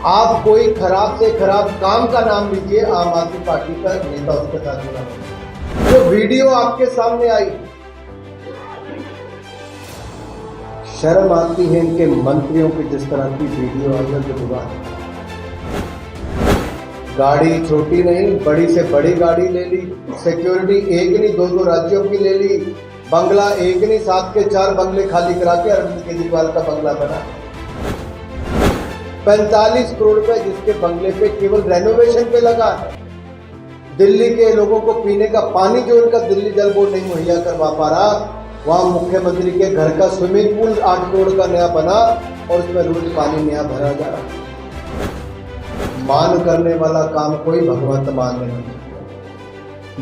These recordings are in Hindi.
आप कोई खराब से खराब काम का नाम लीजिए, आम आदमी पार्टी का नेता उसके साथ जुड़ा हुआ। जो वीडियो आपके सामने आई, शर्म आती है इनके मंत्रियों की जिस तरह की वीडियो आई है। जो दुकान गाड़ी छोटी नहीं, बड़ी से बड़ी गाड़ी ले ली, सिक्योरिटी एक नहीं दो राज्यों की ले ली, बंगला एक नहीं 7 के 4 बंगले खाली करा के अरविंद केजरीवाल का बंगला बना। 45 करोड़ रुपए जिसके बंगले पे केवल रेनोवेशन पे लगा है। दिल्ली के लोगों को पीने का पानी जो इनका दिल्ली जल बोर्ड नहीं मुहैया करवा पा रहा, वहां मुख्यमंत्री के घर का स्विमिंग पूल 8 करोड़ का नया बना और उसमें रोज पानी नया भरा जा रहा। मान करने वाला काम कोई भगवंत मान नहीं,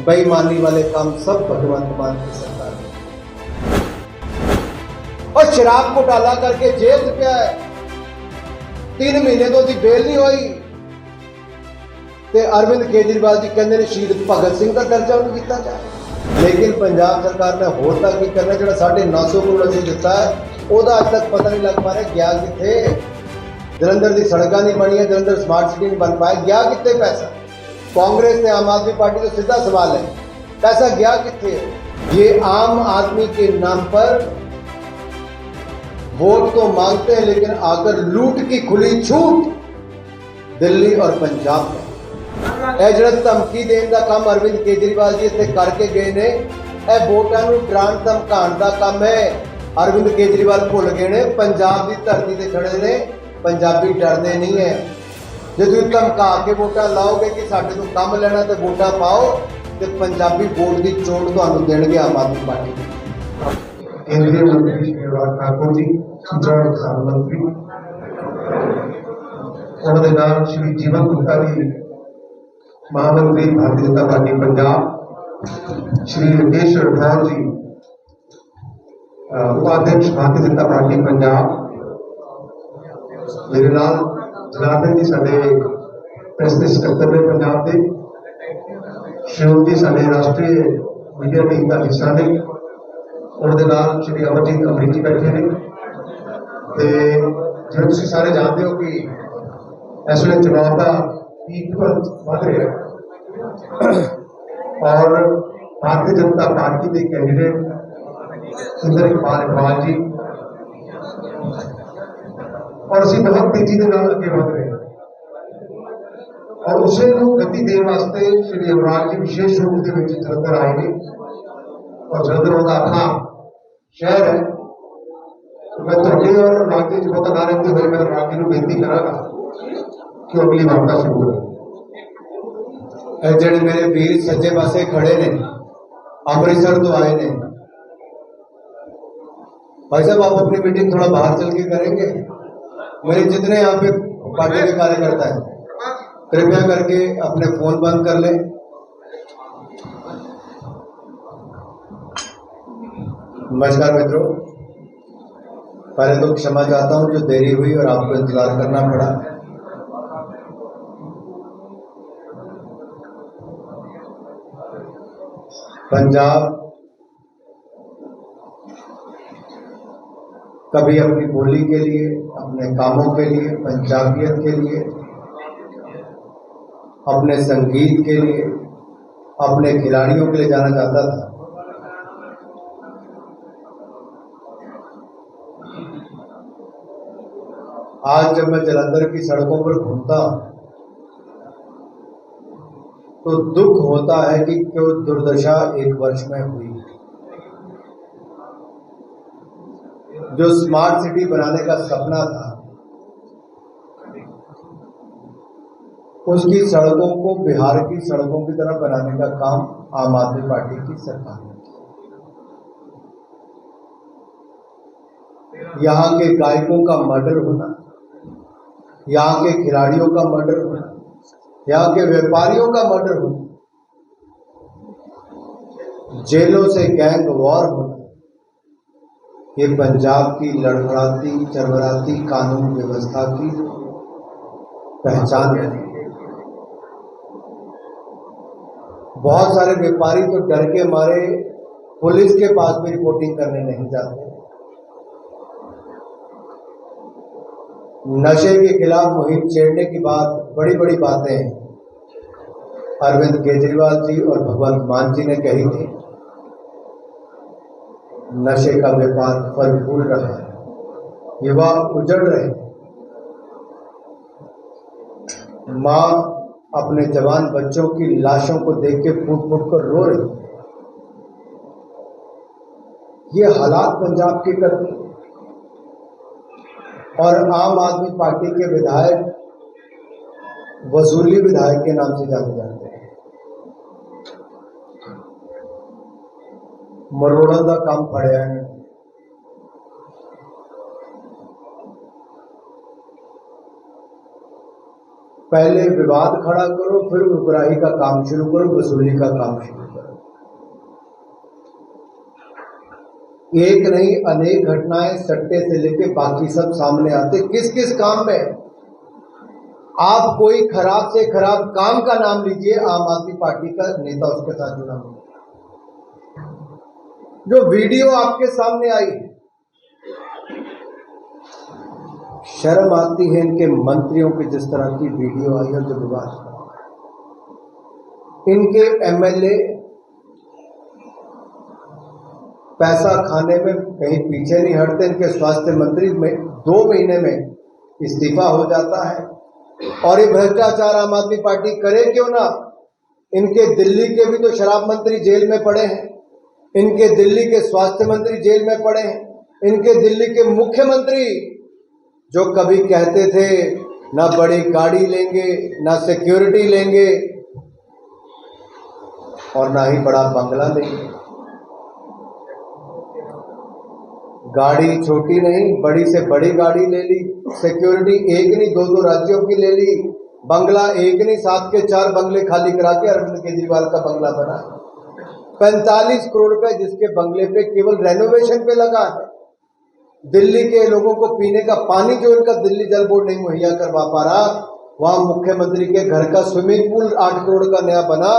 बेईमानी वाले काम सब भगवंत मान की सरकार है। और शराब घोटाला करके जेल पे आए, 3 महीने तो उसकी बेल नहीं हुई ते अरविंद केजरीवाल जी कहते ने शहीद भगत सिंह का दर्जा उन्हें दिता जाए। लेकिन पंजाब सरकार ने होर तक की करना, जो 950 करोड़ अभी दिता है वह अज तक पता नहीं लग पा रहा गया कितने। जलंधर की सड़क नहीं बनी है, जलंधर स्मार्ट सिटी नहीं बन पाया, गया कितने पैसा। कांग्रेस ने आम आदमी पार्टी को सीधा सवाल है, पैसा गया कितने। ये आम आदमी के नाम पर वोट तो मांगते हैं, लेकिन आकर लूट की खुली छूट दिल्ली और पंजाब में एजरत धमकी देने का काम अरविंद केजरीवाल जी इतने करके गए ने। यह वोटां नूं डराण धमकाउण का काम है। अरविंद केजरीवाल भुल गए ने, पंजाब की धरती से खड़े ने, पंजाबी डरते नहीं है। जो तुम धमका के वोटां लाओगे कि साडे तो काम लेना तो वोटां पाओ, तो पंजाबी वोट की चोट तुहानूं देणगे आम आदमी पार्टी। केंद्रीय मंत्री श्री अनुराग ठाकुर जी, सूचना और प्रसारण मंत्री, उन्होंने नाम श्री जीवन गुप्ता जी, महामंत्री भारतीय जनता पार्टी पंजाब, श्री योगेश राठौर जी, उपाध्यक्ष भारतीय जनता पार्टी पंजाब, मेरे नाल जनार्दन जी साडे प्रेस के सकत्तर ने पंजाब के, शिव जी साडे राष्ट्रीय मीडिया टीम का हिस्सा ने, उन्होंने नाल श्री अमरजीत अमरीकी बैठे ने। जिवें तुसीं सारे जानते हो कि इस वे चुनाव का पीक वध रहा है और भारतीय जनता पार्टी के कैंडीडेट सुंदर कुमार इकबाल जी और असीं बहुत तेजी के नाल अगे वध रहे हैं और उसे गति देने वास्ते श्री अनुराग जी विशेष रूप से जलंधर आए हैं और जलंधर उनका अपना शहर है। तो मैं थोड़े और अनुराग जी पता ना रहते हुए मैं अनुराग जी को बेनती करांगा कि अगली वार्ता शुरू करें। ਜਿਹੜੇ मेरे वीर सज्जे पासे खड़े ने, अमृतसर तो आए ने, भाई साहब आप अपनी मीटिंग थोड़ा बाहर चल के करेंगे। मेरे जितने यहाँ पे पार्टी के कार्यकर्ता हैं, कृपया करके अपने फोन बंद कर लें। नमस्कार मित्रों, पहले तो क्षमा चाहता हूं जो देरी हुई और आपको इंतजार करना पड़ा। पंजाब कभी अपनी बोली के लिए, अपने कामों के लिए, पंजाबियत के लिए, अपने संगीत के लिए, अपने खिलाड़ियों के लिए जाना जाता था। आज जब मैं जलंधर की सड़कों पर घूमता तो दुख होता है कि क्यों दुर्दशा 1 वर्ष में हुई। जो स्मार्ट सिटी बनाने का सपना था, उसकी सड़कों को बिहार की सड़कों की तरह बनाने का काम आम आदमी पार्टी की सरकार ने किया। यहाँ के गायकों का मर्डर होना, यहाँ के खिलाड़ियों का मर्डर होना, यहाँ के व्यापारियों का मर्डर होना, जेलों से गैंग वॉर होना, ये पंजाब की लड़खड़ाती चरमराती कानून व्यवस्था की पहचान है। बहुत सारे व्यापारी तो डर के मारे पुलिस के पास भी रिपोर्टिंग करने नहीं जाते। नशे के खिलाफ मुहिम छेड़ने की बात, बड़ी बड़ी बातें अरविंद केजरीवाल जी और भगवंत मान जी ने कही थी। नशे का व्यापार फल फूल रहा है, युवा उजड़ रहे हैं, माँ अपने जवान बच्चों की लाशों को देख के फूट फूट कर रो रही है। ये हालात पंजाब के करते हैं और आम आदमी पार्टी के विधायक वसूली विधायक के नाम से जाने जाते हैं। मरोड़ा का काम पड़े है। पहले विवाद खड़ा करो, फिर उबराही का काम शुरू करो, वसूली का काम शुरू करो। एक नहीं अनेक घटनाएं सट्टे से लेके बाकी सब सामने आते। किस किस काम में आप कोई खराब से खराब काम का नाम लीजिए, आम आदमी पार्टी का नेता उसके साथ जुड़ा हुआ। जो वीडियो आपके सामने आई, शर्म आती है इनके मंत्रियों की जिस तरह की वीडियो आई है। जो विवाद इनके एमएलए पैसा खाने में कहीं पीछे नहीं हटते। इनके स्वास्थ्य मंत्री में 2 महीने में इस्तीफा हो जाता है। और ये भ्रष्टाचार आम आदमी पार्टी करे क्यों ना। इनके दिल्ली के भी तो शराब मंत्री जेल में पड़े हैं, इनके दिल्ली के स्वास्थ्य मंत्री जेल में पड़े हैं, इनके दिल्ली के मुख्यमंत्री जो कभी कहते थे ना बड़ी गाड़ी लेंगे, ना सिक्योरिटी लेंगे और ना ही बड़ा बंगला लेंगे। गाड़ी छोटी नहीं, बड़ी से बड़ी गाड़ी ले ली, सिक्योरिटी एक नहीं 2-2 राज्यों की ले ली, बंगला एक नहीं 7 के 4 बंगले खाली करा के अरविंद केजरीवाल का बंगला बना। 45 करोड़ रुपए जिसके बंगले पे केवल रेनोवेशन पे लगा है। दिल्ली के लोगों को पीने का पानी जो इनका दिल्ली जल बोर्ड नहीं मुहैया करवा पा रहा, वहां मुख्यमंत्री के घर का स्विमिंग पूल 8 करोड़ का नया बना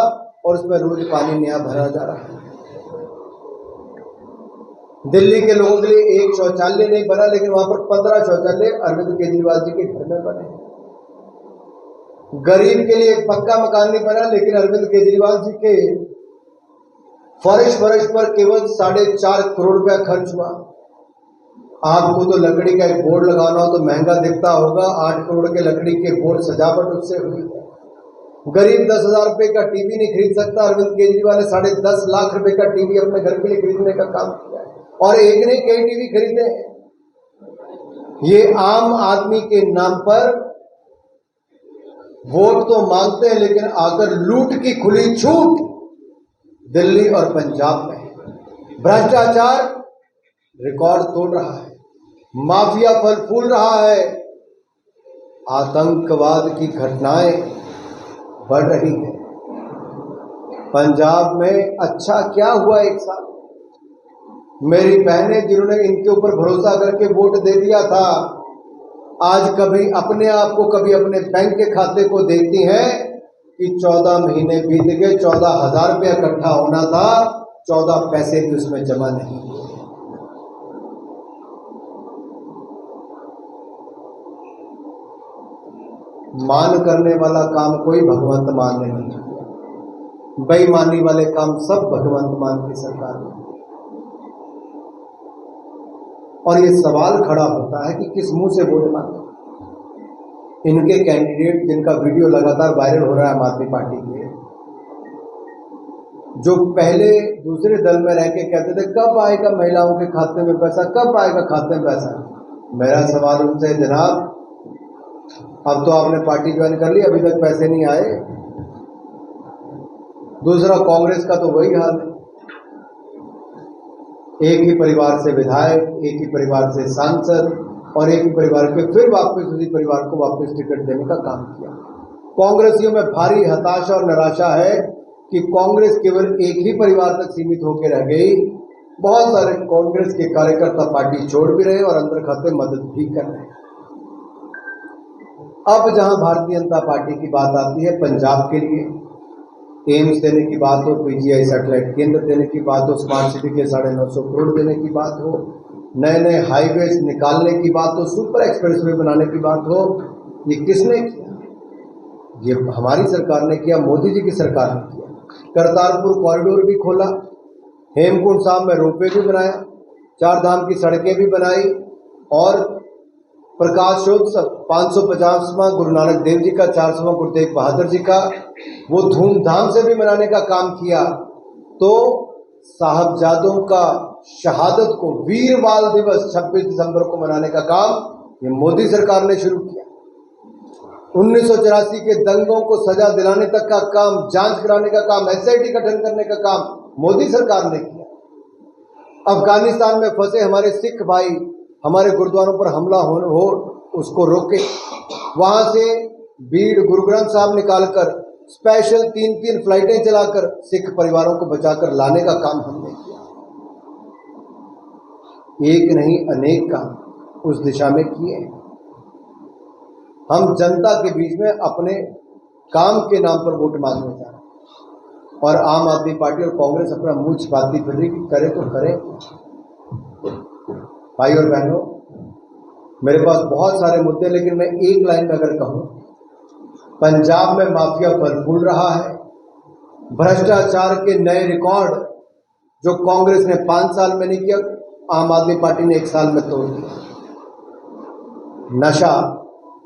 और उसमें रोज पानी नया भरा जा रहा है। दिल्ली के लोगों के लिए एक शौचालय नहीं बना, लेकिन वहां पर 15 शौचालय अरविंद केजरीवाल जी के घर में बने। गरीब के लिए एक पक्का मकान नहीं बना, लेकिन अरविंद केजरीवाल जी के फर्श पर केवल 4.5 करोड़ रुपया खर्च हुआ। आपको तो लकड़ी का एक बोर्ड लगाना हो तो महंगा दिखता होगा, 8 करोड़ के लकड़ी के बोर्ड सजावट उससे हुई है। गरीब 10,000 रुपए का टीवी नहीं खरीद सकता, अरविंद केजरीवाल ने 10.5 लाख रुपए का टीवी अपने घर के लिए खरीदने का काम किया है और एक नहीं कई टीवी खरीदे हैं। ये आम आदमी के नाम पर वोट तो मांगते हैं, लेकिन आकर लूट की खुली छूट दिल्ली और पंजाब में भ्रष्टाचार रिकॉर्ड तोड़ रहा है, माफिया फल फूल रहा है, आतंकवाद की घटनाएं बढ़ रही है। पंजाब में अच्छा क्या हुआ? 1 साल मेरी बहनें जिन्होंने इनके ऊपर भरोसा करके वोट दे दिया था, आज कभी अपने आप को कभी अपने बैंक के खाते को देखती हैं कि 14 महीने बीत गए, 14,000 रुपया इकट्ठा होना था, 14 पैसे भी उसमें जमा नहीं हुए। मान करने वाला काम कोई भगवंत मान ने नहीं किया, बेईमानी वाले काम सब भगवंत मान की सरकार ने। और ये सवाल खड़ा होता है कि किस मुंह से वोट मांगे। इनके कैंडिडेट जिनका वीडियो लगातार वायरल हो रहा है आम आदमी पार्टी के, जो पहले दूसरे दल में रह के कहते थे कब आएगा महिलाओं के खाते में पैसा, कब आएगा खाते में पैसा। मेरा सवाल उनसे, जनाब अब तो आपने पार्टी ज्वाइन कर ली, अभी तक पैसे नहीं आए। दूसरा, कांग्रेस का तो वही हाल है, एक ही परिवार से विधायक, एक ही परिवार से सांसद और एक ही परिवार के फिर वापस उसी परिवार को वापस टिकट देने का काम किया। कांग्रेसियों में भारी हताशा और निराशा है कि कांग्रेस केवल एक ही परिवार तक सीमित होकर रह गई। बहुत सारे कांग्रेस के कार्यकर्ता पार्टी छोड़ भी रहे और अंदर खाते मदद भी कर रहे हैं। अब जहां भारतीय जनता पार्टी की बात आती है, पंजाब के लिए एम्स देने की बात हो, पीजीआई सैटेलाइट केंद्र देने की बात हो, स्मार्ट सिटी के 950 करोड़ देने की बात हो, नए नए हाईवेज निकालने की बात हो, सुपर एक्सप्रेसवे बनाने की बात हो, ये किसने किया? ये हमारी सरकार ने किया, मोदी जी की सरकार ने किया। करतारपुर कॉरिडोर भी खोला, हेमकुंड साहब में रोपवे भी बनाया, 4 धाम की सड़कें भी बनाई, और प्रकाशोत्सव 550वां गुरु नानक देव जी का, 400वां गुरु तेग बहादुर जी का, वो धूमधाम से भी मनाने का काम किया। तो साहबजादों का शहादत को, वीरबाल दिवस 26 दिसंबर को मनाने का काम ये मोदी सरकार ने शुरू किया। 1984 के दंगों को सजा दिलाने तक का काम, जांच कराने का काम, एसआईटी गठन करने का काम मोदी सरकार ने किया। अफगानिस्तान में फंसे हमारे सिख भाई हमारे गुरुद्वारों पर हमला हो उसको रोके, वहां से भीड़ गुरु ग्रंथ साहब निकालकर स्पेशल 3-3 फ्लाइटें चलाकर सिख परिवारों को बचाकर लाने का काम हमने किया। एक नहीं अनेक काम उस दिशा में किए। हम जनता के बीच में अपने काम के नाम पर वोट मांगने जा रहे हैं, और आम आदमी पार्टी और कांग्रेस अपना मुंह छिपाती फिर रही कि करे तो करे। भाई और बहनों, मेरे पास बहुत सारे मुद्दे, लेकिन मैं एक लाइन में अगर कहूं, पंजाब में माफिया फल फूल रहा है। भ्रष्टाचार के नए रिकॉर्ड जो कांग्रेस ने 5 साल में नहीं किया, आम आदमी पार्टी ने 1 साल में तोड़ दिया। नशा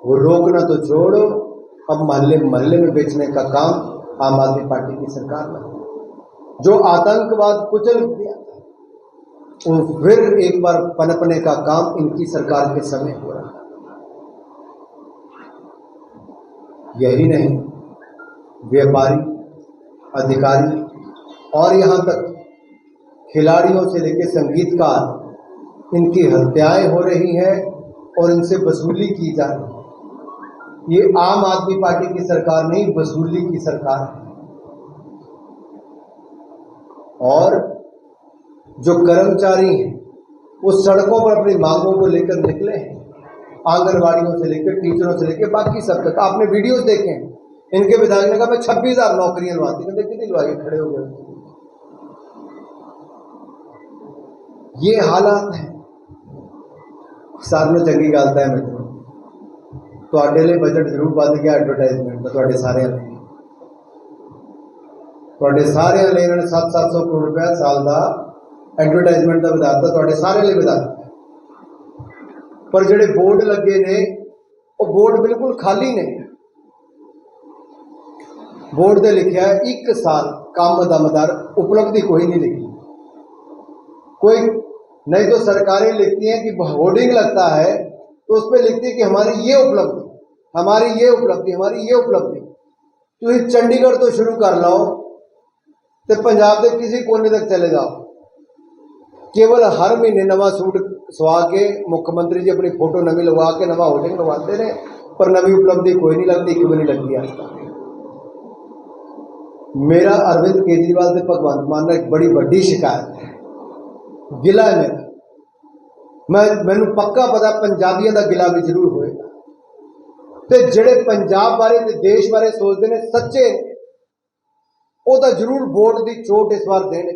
वो रोकना तो छोड़ो, अब मोहल्ले मोहल्ले में बेचने का काम आम आदमी पार्टी की सरकार ने, जो आतंकवाद कुचल दिया वो फिर एक बार पनपने का काम इनकी सरकार के समय हो रहा है। यही नहीं, व्यापारी, अधिकारी और यहां तक खिलाड़ियों से लेकर संगीतकार, इनकी हत्याएं हो रही हैं और इनसे वसूली की जा रही है। ये आम आदमी पार्टी की सरकार नहीं, वसूली की सरकार है। और जो कर्मचारी हैं वो सड़कों पर अपनी मांगों को लेकर निकले हैं, आंगनवाड़ियों से लेकर, टीचरों से लेकर बाकी सब तक। आपने वीडियोस देखे हैं, इनके विधायक ने कहा मैं 26,000 नौकरियां लवाती, कहते कितनी लवाई, खड़े हो गए। ये हालात है। सारे चंगी गलता है मित्रों, ਤੁਹਾਡੇ ਲਈ बजट जरूर बढ़ गया एडवर्टाइजमेंट का, ਤੁਹਾਡੇ सारे ਲਈ ਇਹਨਾਂ ਨੇ 700 करोड़ रुपया साल का एडवर्टाइजमेंट का ਵਧਾਤਾ, ਤੁਹਾਡੇ ਸਾਰੇ ਲਈ ਵਧਾਤਾ। पर ਜਿਹੜੇ बोर्ड लगे ने वो बोर्ड बिल्कुल खाली ने। बोर्ड से लिखा है 1 साल काम दमदार, उपलब्धि कोई नहीं लिखी। कोई नहीं तो सरकारें लिखती हैं कि होर्डिंग लगता है तो उस पर लिखती है कि हमारी ये उपलब्धि, हमारी ये उपलब्धि, हमारी ये उपलब्धि। तो ये चंडीगढ़ तो शुरू कर लो तो पंजाब के किसी कोने तक चले जाओ, केवल हर महीने नवा सूट सवा के मुख्यमंत्री जी अपनी फोटो नवी लगवा के नवा होर्डिंग लगवाते रहे, पर नवी उपलब्धि कोई नहीं लगती, एक भी नहीं लगी आज तक। मेरा अरविंद केजरीवाल से भगवंत मान एक बड़ी वड्डी शिकायत है, गिला है मेरा। मैनू पक्का पता पंजाबियों का गिला भी जरूर होएगा। ते जिहड़े पंजाब बारे ते देश बारे सोचते हैं सच्चे, वो तो जरूर वोट की चोट इस बार देंगे।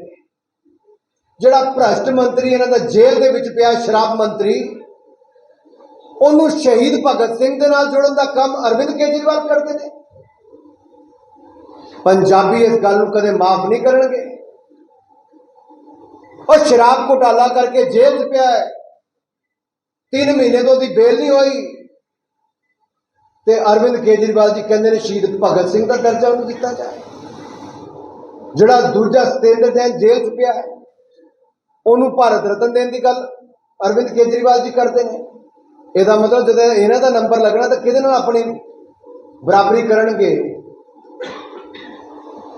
जिहड़ा भ्रष्ट मंत्री इन्हां दा जेल दे विच पिया शराब मंत्री, उन्होंने शहीद भगत सिंह दे नाल जोड़न दा काम अरविंद केजरीवाल करते हैं। पंजाबी इस गल नूं कदे माफ नहीं करनगे। और शराब घोटाला करके जेल च पिया है, 3 महीने तो उसकी बेल नहीं हुई, ते अरविंद केजरीवाल जी कहते हैं शहीद भगत सिंह का दर्जा उन्हें दिता जाए। जिहड़ा दूजा सतेंद्र जैन जेल च पिया है, उन्होंने भारत रत्न देने की गल अरविंद केजरीवाल जी करते हैं। इसका मतलब जो इन्हों का नंबर लगना तो किहदे नाल अपनी बराबरी करनगे।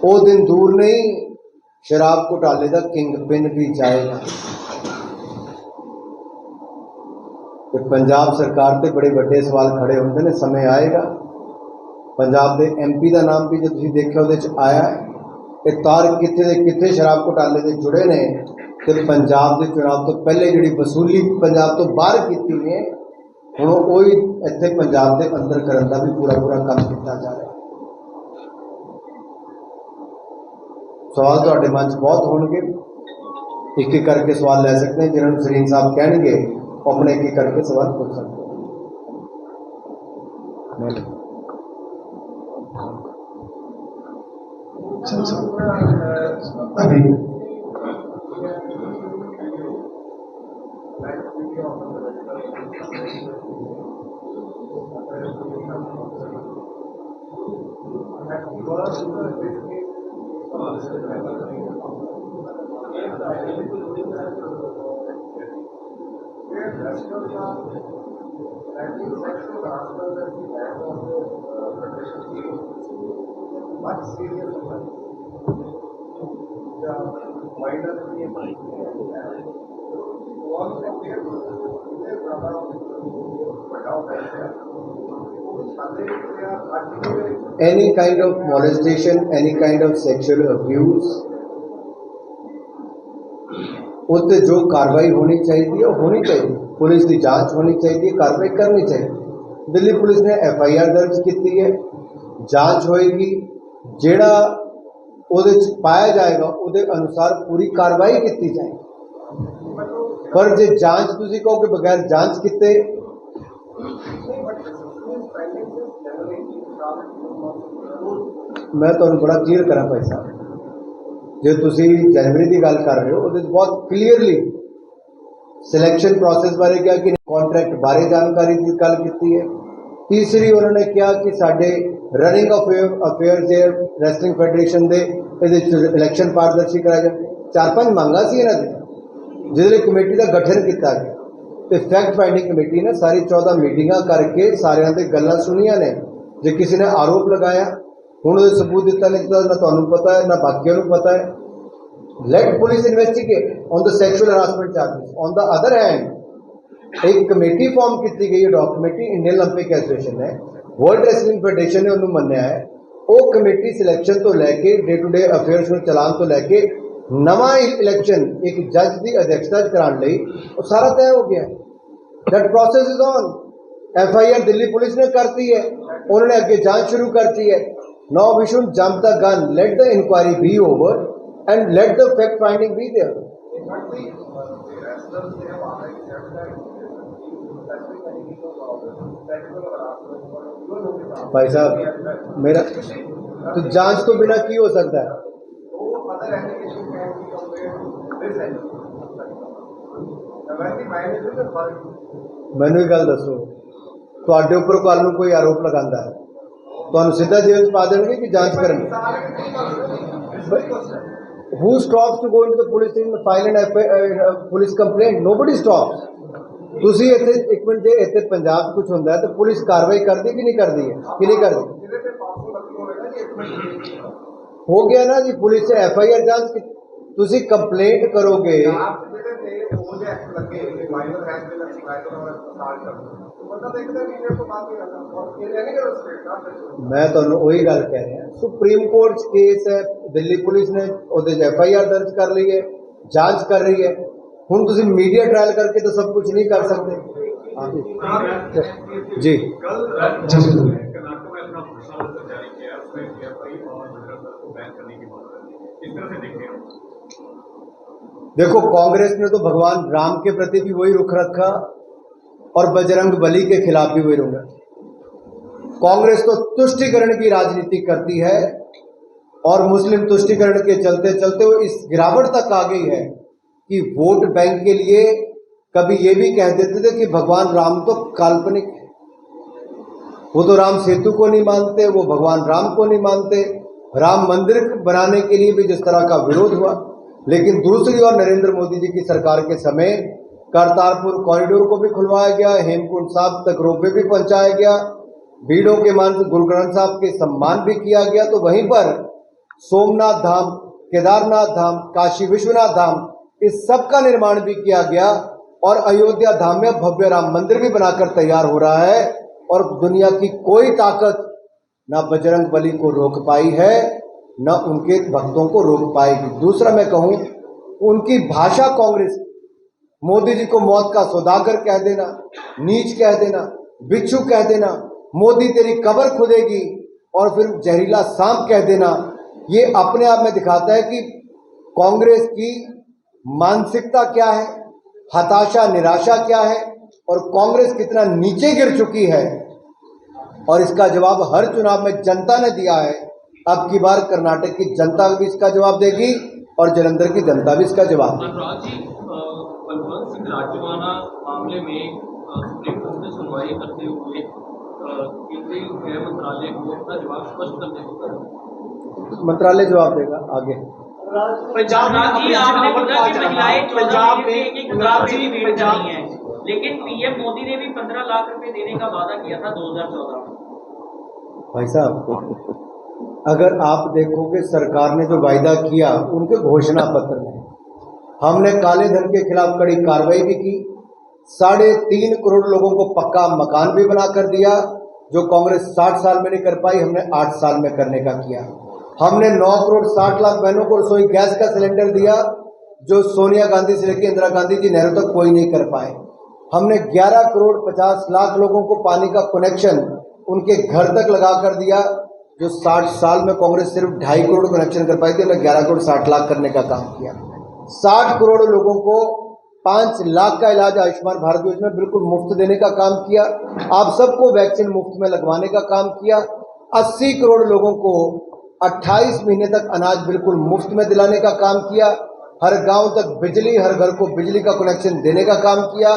वो दिन दूर नहीं, शराब घोटाले का किंग पिन भी जाएगा। तो पंजाब सरकार से बड़े बड़े सवाल खड़े होंगे ने, समय आएगा। पंजाब के MP का नाम भी जो तुसीं देखिया उहदे च आया है, कि तार कित्थे दे कित्थे शराब घोटाले से जुड़े ने। तो पंजाब के चुनाव तो पहले जी वसूली पंजाब तो बाहर की ने, हुण वही इत्थे पंजाब के अंदर करने का भी पूरा पूरा काम किया जा रहा है। सवाल तुहाडे मन च बहुत होणगे, एक एक करके सवाल ले सकते हैं, जिन्होंने सरीन साहब कहेंगे वो अपने एक एक करके सवाल पूछ सकते हैं। अभी Any kind of molestation, any kind of sexual abuse, उत्ते जो कार्रवाई होनी चाहिए वो होनी चाहिए, पुलिस की जांच होनी चाहिए, कार्रवाई करनी चाहिए। दिल्ली पुलिस ने FIR दर्ज की है, जांच होएगी, जेड़ा ਉਹਦੇ ਚ पाया जाएगा ਉਹਦੇ अनुसार पूरी कार्रवाई की जाएगी। पर जे जांच तुसी कहो कि बगैर जांच किते, मैं तुहानू बड़ा क्लीयर करा भाई साहब, जे तुसी जनवरी की गल कर रहे हो ਉਹਦੇ बहुत क्लीयरली सिलेक्शन प्रोसेस बारे क्या कि कॉन्ट्रैक्ट बारे जानकारी की गल की है। तीसरी उन्होंने कहा कि साडे रनिंग अफेयर जे रैसलिंग फेडरेशन के इलैक्शन पारदर्शी कराए जाए। 4-5 मंगा सी इन्हां दी जिहदे कमेटी का गठन किया गया, तो फैक्ट फाइंडिंग कमेटी ने सारी 14 मीटिंगां करके सारियां दे गल्लां सुनियां ने। जे किसी ने आरोप लगाया हुण उहदे सबूत दिता नहीं दिता ना तुहानूं पता है ना बाकियों नूं पता है। Let police investigate on the sexual harassment charges. On the other hand एक कमेटी फॉर्म की गई है, डॉग कमेटी, इंडियन ओलंपिक एसोसिएशन ने, वर्ल्ड रेसलिंग फेडरेशन ने उन्होंने मन्निया है। वो कमेटी सिलेक्शन तो लैके डे टू डे अफेयर्स में चलान तो लैके नवा इलैक्शन एक जज की अध्यक्षता कराने लई वो सारा तय हो गया। That process is on. FIR Delhi police ने करती है, उन्होंने अगे जांच शुरू करती है। Now we should jump the gun, let the inquiry be over and let the fact finding be there. भाई साहब मेरा तो जांच तो बिना की हो सकता है। मैनू एक गल दसो, तुहाडे उपर कल नूं कोई आरोप लगांदा है, तुहानूं सीधा जेल पा देणगे कि जांच करनगे? Who stops to go into the police station, file an police complaint? Nobody stops. ਤੁਸੀਂ ਇੱਥੇ ਇੱਕ ਮਿੰਟ ਜੇ ਇੱਥੇ ਪੰਜਾਬ ਕੁਝ ਹੁੰਦਾ ਹੈ ਤਾਂ ਪੁਲਿਸ ਕਾਰਵਾਈ ਕਰਦੀ ਕਿ ਨਹੀਂ ਕਰਦੀ ਹੈ ਕਿ ਨਹੀਂ ਕਰਦੀ? ਹੋ ਗਿਆ ਨਾ ਜੀ, ਪੁਲਿਸ ਨੇ FIR ਜਾਂਚ ਕੀਤੀ, ਤੁਸੀਂ ਕੰਪਲੇਂਟ ਕਰੋਗੇ। मैं ਤੁਹਾਨੂੰ ਉਹੀ ਗੱਲ ਕਹਿ ਰਿਹਾ, ਸੁਪਰੀਮ ਕੋਰਟ 'ਚ ਕੇਸ ਹੈ, ਦਿੱਲੀ ਪੁਲਿਸ ਨੇ ਉਹਦੇ 'ਚ FIR ਦਰਜ ਕਰ ਲਈ ਹੈ, ਜਾਂਚ ਕਰ ਰਹੀ है। ਹੁਣ ਤੁਸੀਂ मीडिया ट्रायल करके तो सब कुछ नहीं कर सकते। जी देखो, कांग्रेस ने तो भगवान राम के प्रति भी वही रुख रखा और बजरंग बली के खिलाफ भी वही रुख रखा। कांग्रेस तो तुष्टिकरण की राजनीति करती है और मुस्लिम तुष्टिकरण के चलते चलते वो इस गिरावट तक आ गई है कि वोट बैंक के लिए कभी ये भी कह देते थे कि भगवान राम तो काल्पनिक है, वो तो राम सेतु को नहीं मानते, वो भगवान राम को नहीं मानते। राम मंदिर बनाने के लिए भी जिस तरह का विरोध हुआ, लेकिन दूसरी ओर नरेंद्र मोदी जी की सरकार के समय करतारपुर कॉरिडोर को भी खुलवाया गया, हेमकुंड साहब तक रोपवे भी पहुंचाया गया, भीड़ों के मान गुरु ग्रंथ साहब के सम्मान भी किया गया। तो वहीं पर सोमनाथ धाम, केदारनाथ धाम, काशी विश्वनाथ धाम, इस सब का निर्माण भी किया गया और अयोध्या धाम में भव्य राम मंदिर भी बनाकर तैयार हो रहा है। और दुनिया की कोई ताकत ना बजरंग बली को रोक पाई है, न उनके भक्तों को रोक पाएगी। दूसरा मैं कहूं, उनकी भाषा कांग्रेस, मोदी जी को मौत का सौदागर कह देना, नीच कह देना, बिच्छू कह देना, मोदी तेरी कब्र खुदेगी और फिर जहरीला सांप कह देना, ये अपने आप में दिखाता है कि कांग्रेस की मानसिकता क्या है, हताशा निराशा क्या है और कांग्रेस कितना नीचे गिर चुकी है, और इसका जवाब हर चुनाव में जनता ने दिया है। अब की बार कर्नाटक की जनता भी इसका जवाब देगी और जलंधर की जनता भी इसका जवाब देगी। अनुराग जी, बलवंत सिंह राजवाना मामले में सुप्रीम कोर्ट में सुनवाई करते हुए केंद्रीय गृह मंत्रालय को अपना जवाब स्पष्ट करने को कहा। मंत्रालय जवाब देगा आगे। पंजाब में जी आपने बोला कि महिलाएं पंजाब 14 में में अनुराग जी पंजाब है, लेकिन पीएम मोदी ने भी 15 लाख रुपए देने का वादा किया था 2014 में। भाई साहब, अगर आप देखोगे सरकार ने जो वायदा किया उनके घोषणा पत्र में हमने काले धन के खिलाफ कड़ी कार्रवाई भी की, 3.5 करोड़ लोगों को पक्का मकान भी बना कर दिया, जो कांग्रेस 60 साल में नहीं कर पाई हमने 8 साल में करने का किया। हमने 9 करोड़ 60 लाख बहनों को रसोई गैस का सिलेंडर दिया, जो सोनिया गांधी से लेकर इंदिरा गांधी जी नेहरू तक कोई नहीं कर पाए। हमने 11 करोड़ 50 लाख लोगों को पानी का कनेक्शन उनके घर तक लगा कर दिया, जो 60 साल में कांग्रेस सिर्फ 2.5 करोड़ कनेक्शन कर पाई थी। हमने 11 करोड़ 60 लाख करने का काम किया। 60 करोड़ लोगों को 5 लाख का इलाज आयुष्मान भारत योजना बिल्कुल मुफ्त देने का काम किया। आप सबको वैक्सीन मुफ्त में लगवाने का काम किया। 80 करोड़ लोगों को 28 महीने तक अनाज बिल्कुल मुफ्त में दिलाने का काम किया। हर गांव तक बिजली, हर घर को बिजली का कनेक्शन देने का काम किया।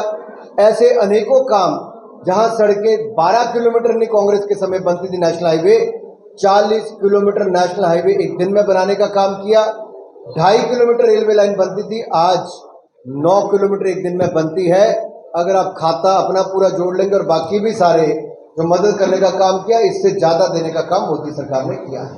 ऐसे अनेकों काम, जहां सड़कें 12 किलोमीटर नहीं कांग्रेस के समय बनती थी national highway, 40 kilometre national highway एक दिन में बनाने का काम किया। 2.5 किलोमीटर रेलवे लाइन बनती थी, आज 9 किलोमीटर एक दिन में बनती है। अगर आप खाता अपना पूरा जोड़ लेंगे और बाकी भी सारे जो मदद करने का काम किया, इससे ज्यादा देने का काम मोदी सरकार ने किया है।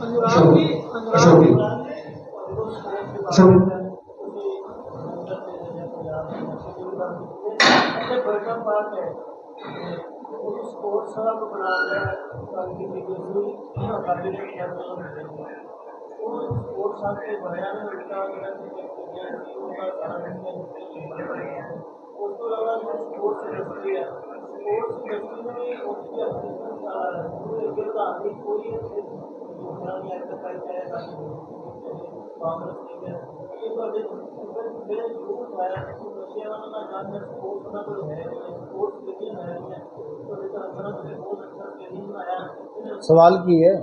सवाल की है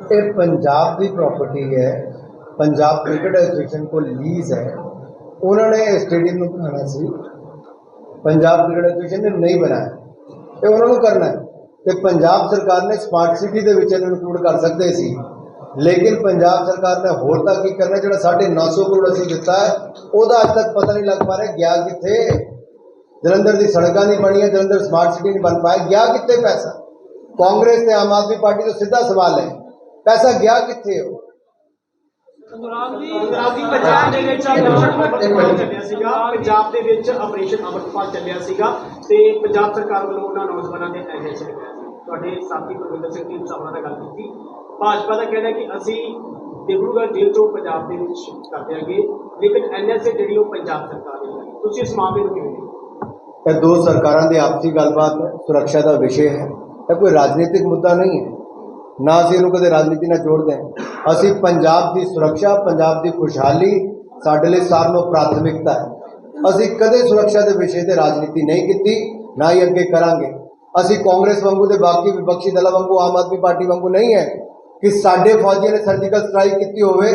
ये पंजाब की प्रॉपर्टी है, पंजाब क्रिकेट एसोसिएशन को लीज है, उन्होंने स्टेडियम में बनाना सी, पंजाब क्रिकेट एसोसिएशन ने नहीं बनाया, ये उन्होंने करना है। तो पंजाब सरकार ने स्मार्ट सिटी के विच इनकलूड कर सकते सी, लेकिन पंजाब सरकार ने होर तक की करना, जो 950 करोड़ असीं दिता है वह अज तक पता नहीं लग पा रहा गया कित्थे। जलंधर की सड़क नहीं बनी है, जलंधर स्मार्ट सिटी नहीं बन पाया, गया कित्थे पैसा? कांग्रेस ते आम आदमी पार्टी तो सीधा सवाल है, पैसा गया कित्थे हो? पंजाब ਦੇ ਵਿੱਚ ਆਪਰੇਸ਼ਨ ਅਮਰਪਾਲ ਚੱਲਿਆ ਸੀਗਾ ਤੇ ਪੰਜਾਬ ਸਰਕਾਰ ਵੱਲੋਂ ਉਹਨਾਂ ਨੌਜਵਾਨਾਂ ਦੇ ਐਨਐਸਏ ਲਗਾਇਆ ਸੀ। ਤੁਹਾਡੇ ਸਾਥੀ ਪ੍ਰਵਿੰਦਰ ਸਿੰਘ ਢੀਂਡ ਸਾਹਿਬ ਨਾਲ ਗੱਲ ਕੀਤੀ। ਭਾਜਪਾ ਦਾ ਕਹਿਣਾ ਕਿ ਅਸੀਂ ਡਿਬਰੂਗੜ੍ਹ ਜੇਲ੍ਹ ਤੋਂ ਪੰਜਾਬ ਦੇ ਵਿੱਚ ਕਰ ਦਿਆਂਗੇ, ਲੇਕਿਨ ਐਨਐਸਏ ਜਿਹੜੀ ਉਹ ਪੰਜਾਬ ਸਰਕਾਰ ਦੀ ਹੈ। ਤੁਸੀਂ ਇਸ ਮਾਮਲੇ ਨੂੰ ਕਿਵੇਂ ਦੇਖਦੇ ਹੋ? ਇਹ ਦੋ ਸਰਕਾਰਾਂ ਦੀ ਆਪਸੀ ਗੱਲਬਾਤ ਹੈ, ਸੁਰੱਖਿਆ ਦਾ ਵਿਸ਼ੇ ਹੈ, ਇਹ ਕੋਈ ਰਾਜਨੀਤਿਕ ਮੁੱਦਾ ਨਹੀਂ ਹੈ। ਨਾ ਅਸੀਂ ਇਹਨੂੰ ਕਦੇ ਰਾਜਨੀਤੀ ਨਾਲ ਜੋੜਦੇ ਹਾਂ। ਅਸੀਂ ਪੰਜਾਬ ਦੀ ਸੁਰੱਖਿਆ, ਪੰਜਾਬ ਦੀ ਖੁਸ਼ਹਾਲੀ ਸਾਡੇ ਲਈ ਸਾਰਿਆਂ ਨਾਲੋਂ ਪ੍ਰਾਥਮਿਕਤਾ ਹੈ। ਅਸੀਂ ਕਦੇ ਸੁਰੱਖਿਆ ਦੇ ਵਿਸ਼ੇ ਤੇ ਰਾਜਨੀਤੀ ਨਹੀਂ ਕੀਤੀ, ਨਾ ਹੀ ਅੱਗੇ ਕਰਾਂਗੇ। ਅਸੀਂ ਕਾਂਗਰਸ ਵਾਂਗੂ ਤੇ ਬਾਕੀ ਵਿਪਕਸ਼ੀ ਦਲਾਂ ਵਾਂਗੂ, ਆਮ ਆਦਮੀ ਪਾਰਟੀ ਵਾਂਗੂ ਨਹੀਂ ਹੈ ਕਿ ਸਾਡੇ ਫੌਜੀਆਂ ਨੇ ਸਰਜੀਕਲ ਸਟ੍ਰਾਈਕ ਕੀਤੀ ਹੋਵੇ,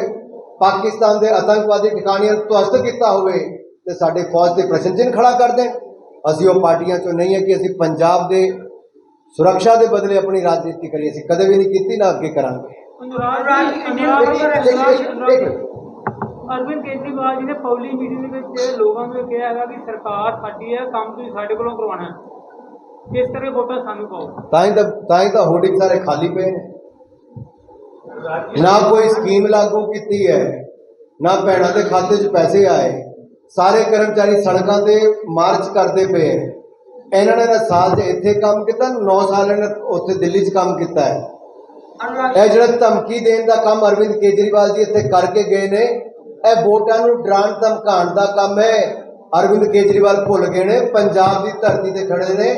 ਪਾਕਿਸਤਾਨ ਦੇ ਆਤੰਕਵਾਦੀ ਠਿਕਾਣਿਆਂ ਨੂੰ ਧਵਸਤ ਕੀਤਾ ਹੋਵੇ ਤੇ ਸਾਡੇ ਫੌਜ ਤੇ ਪ੍ਰਸ਼ਨ ਚਿੰਨ੍ਹ ਖੜਾ ਕਰ ਦੇਣ। ਅਸੀਂ ਉਹ ਪਾਰਟੀਆਂ ਚੋਂ ਨਹੀਂ ਹੈ ਕਿ ਅਸੀਂ ਪੰਜਾਬ ਦੇ सुरक्षा के बदले अपनी राजनीति करिए, असीं कदे भी नहीं की, ना अगे करांगे। अरविंद केजरीवाल जी ने पब्लिक मीटिंग में लोगों को कहा है कि सरकार साडी है, काम तुसीं साडे कोलों करवाना है, इस करके वोटां सानूं पाओ। ताई तो होर्डिंग सारे खाली पे ने, ना कोई स्कीम लागू की है, ना भैणों के खाते च पैसे आए, सारे कर्मचारी सड़कों से मार्च करते पे हैं। इन्होंने ना साल च इत्थे काम किया, 9 साल इन्होंने उत्थे दिल्ली च काम किया है। यह जो धमकी देने का काम अरविंद केजरीवाल जी इत्थे करके गए ने, यह वोटां नूं डराण धमकाण का काम है। अरविंद केजरीवाल भुल गए ने, पंजाब की धरती ते खड़े ने,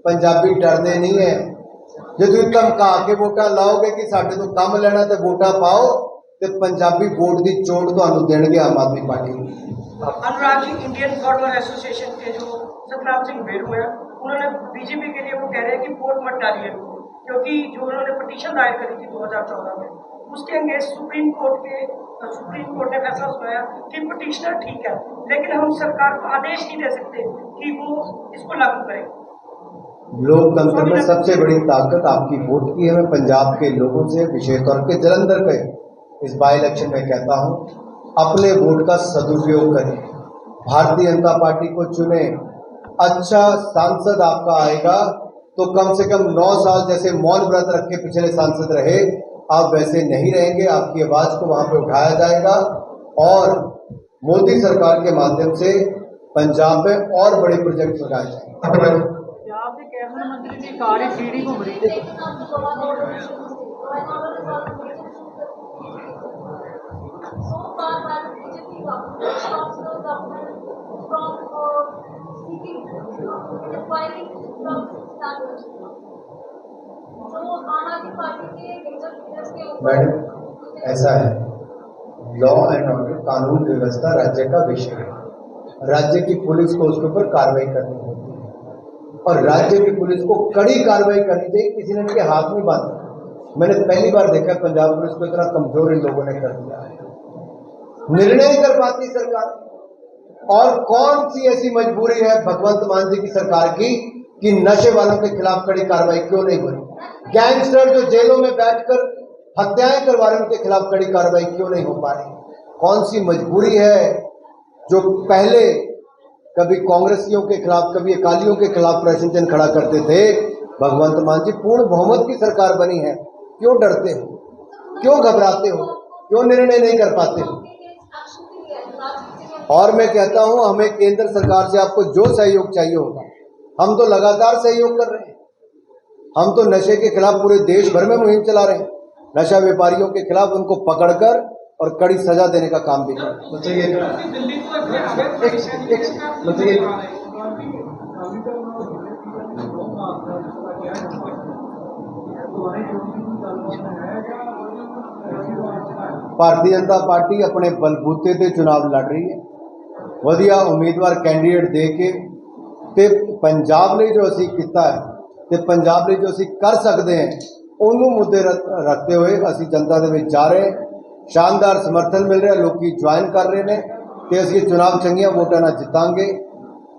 पंजाबी डरते नहीं है। जो तुम धमका के वोटां लाओगे कि साडे तो काम लेना तो वोटां पाओ, ਤੇ ਪੰਜਾਬੀ ਵੋਟ ਦੀ ਚੋਣ ਤੁਹਾਨੂੰ ਦੇਣਗੇ ਆਮ ਆਦਮੀ ਪਾर्टी ਨੂੰ। Anurag ji, Indian football association के जो सतनाम सिंह भेरू हैं, उन्होंने बीजेपी के लिए वो कह रहे हैं कि वोट मत डालिए, क्योंकि जो उन्होंने पिटीशन दायर करी थी 2014 में, उसके अगेंस्ट सुप्रीम कोर्ट ने फैसला सुनाया कि पिटीशनर ठीक है, लेकिन हम सरकार को आदेश नहीं दे सकते कि वो इसको लागू करें। लोकतंत्र में सबसे बड़ी ताकत आपकी वोट की है। मैं पंजाब के लोगों से, विशेष तौर पे जलंधर के इस बाई इलेक्शन में कहता हूं, अपने वोट का सदुपयोग करें, भारतीय जनता पार्टी को चुने। अच्छा सांसद आपका आएगा तो कम से कम 9 साल जैसे मौन व्रत रख के पिछले सांसद रहे, आप वैसे नहीं रहेंगे। आपकी आवाज को वहां पे उठाया जाएगा और मोदी सरकार के माध्यम से पंजाब में और बड़े प्रोजेक्ट लगाए जाएंगे। पंजाब के कैबिनेट मंत्री की कार ही सीढ़ी घूम रही है। So far, has BJP government stopped the government from seeking acquiring from standards? So आम आदमी पार्टी के मेजर लीडर्स के ऊपर मैडम, ऐसा है, लॉ एंड ऑर्डर, कानून व्यवस्था राज्य का विषय है। राज्य की पुलिस को उसके ऊपर कार्रवाई करनी होती है और राज्य की पुलिस को कड़ी कार्रवाई करनी चाहिए। किसी ने इनके हाथ नहीं बांधा। मैंने पहली बार देखा पंजाब पुलिस को इतना कमजोर इन लोगों ने कर दिया है। निर्णय कर पाती सरकार, और कौन सी ऐसी मजबूरी है भगवंत मान जी की सरकार की कि नशे वालों के खिलाफ कड़ी कार्रवाई क्यों नहीं हो रही? गैंगस्टर जो जेलों में बैठकर हत्याएं करवा रहे हैं उनके खिलाफ कड़ी कार्रवाई क्यों नहीं हो पा रही? कौन सी मजबूरी है जो पहले कभी कांग्रेसियों के खिलाफ, कभी अकालियों के खिलाफ प्रश्न चिन्ह खड़ा करते थे? भगवंत मान जी पूर्ण बहुमत की सरकार बनी है, क्यों डरते हो, क्यों घबराते हो, क्यों निर्णय नहीं कर पाते हो? और मैं कहता हूं, हमें केंद्र सरकार से आपको जो सहयोग चाहिए होगा, हम तो लगातार सहयोग कर रहे हैं। हम तो नशे के खिलाफ पूरे देश भर में मुहिम चला रहे हैं। नशा व्यापारियों के खिलाफ उनको पकड़कर और कड़ी सजा देने का काम भी कर रहे भारतीय जनता पार्टी अपने बलबूते ते चुनाव लड़ रही है। ਵਧੀਆ ਉਮੀਦਵਾਰ ਕੈਂਡੀਡੇਟ ਦੇ ਕੇ ਤੇ ਪੰਜਾਬ ਲਈ ਜੋ ਅਸੀਂ ਕੀਤਾ ਹੈ ਤੇ ਪੰਜਾਬ ਲਈ ਜੋ ਅਸੀਂ ਕਰ ਸਕਦੇ ਹਾਂ ਉਹਨੂੰ ਮੁੱਦੇ ਰੱਖਦੇ ਹੋਏ ਅਸੀਂ ਜਨਤਾ ਦੇ ਵਿੱਚ ਜਾ ਰਹੇ ਹਾਂ। ਸ਼ਾਨਦਾਰ ਸਮਰਥਨ ਮਿਲ ਰਿਹਾ, ਲੋਕੀ ਜੁਆਇਨ ਕਰ ਰਹੇ ਨੇ ਤੇ ਅਸੀਂ ਚੁਣਾਵ ਚੰਗੀਆਂ ਵੋਟਾਂ ਨਾਲ ਜਿੱਤਾਂਗੇ।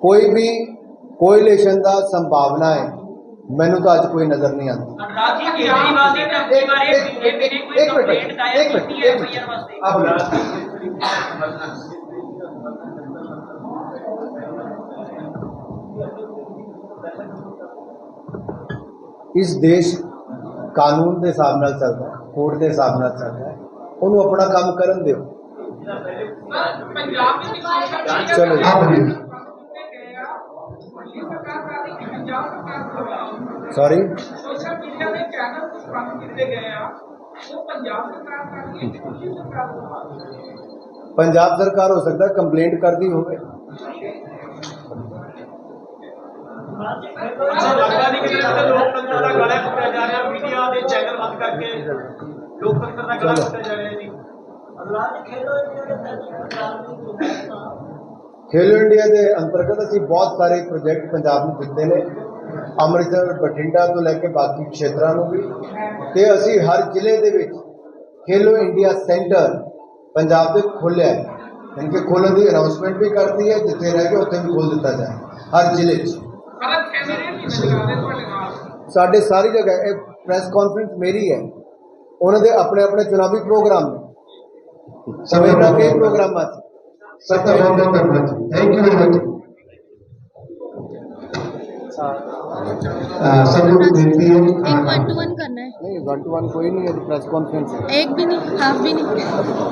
ਕੋਈ ਵੀ ਕੋਇਲੇਸ਼ਨ ਦਾ ਸੰਭਾਵਨਾ ਹੈ ਮੈਨੂੰ ਤਾਂ ਅੱਜ ਕੋਈ ਨਜ਼ਰ ਨਹੀਂ ਆਉਂਦੀ। इस देश कानून के हिसाब नाल चलता है, कोर्ट के हिसाब नाल चलता है, उन्होंने अपना काम करन दिओ। चलो सॉरी, पंजाब सरकार हो सकता है कंप्लेंट कर दी होवे। अच्छा लगता नहीं कि लोकतंत्र का गला घुटा जा रहा है, मीडिया के चैनल बंद करके लोकतंत्र का गला घुटा जा रहा है जी। खेलो इंडिया के अंतर्गत असी बहुत सारे प्रोजेक्ट पंजाब में दिते ने, अमृतसर बठिंडा तो लैके बाकी क्षेत्रों में भी, ते असी हर जिले दे विच खेलो इंडिया सेंटर पंजाब में खोलिया है। इनके खोलने की अनाउंसमेंट भी कर दी है, जिथे रह गए उत्थे भी खोल दिता जाए हर जिले साढ़े सारी जगह। प्रेस कॉन्फ्रेंस मेरी है, उन्होंने अपने अपने चुनावी प्रोग्राम में सवेरा के program thank you very much. सब लोग देखती है एक 1-to-1 करना है। नहीं, 1-to-1 कोई नहीं है, प्रेस कॉन्फ्रेंस है। एक भी नहीं, हाफ भी नहीं।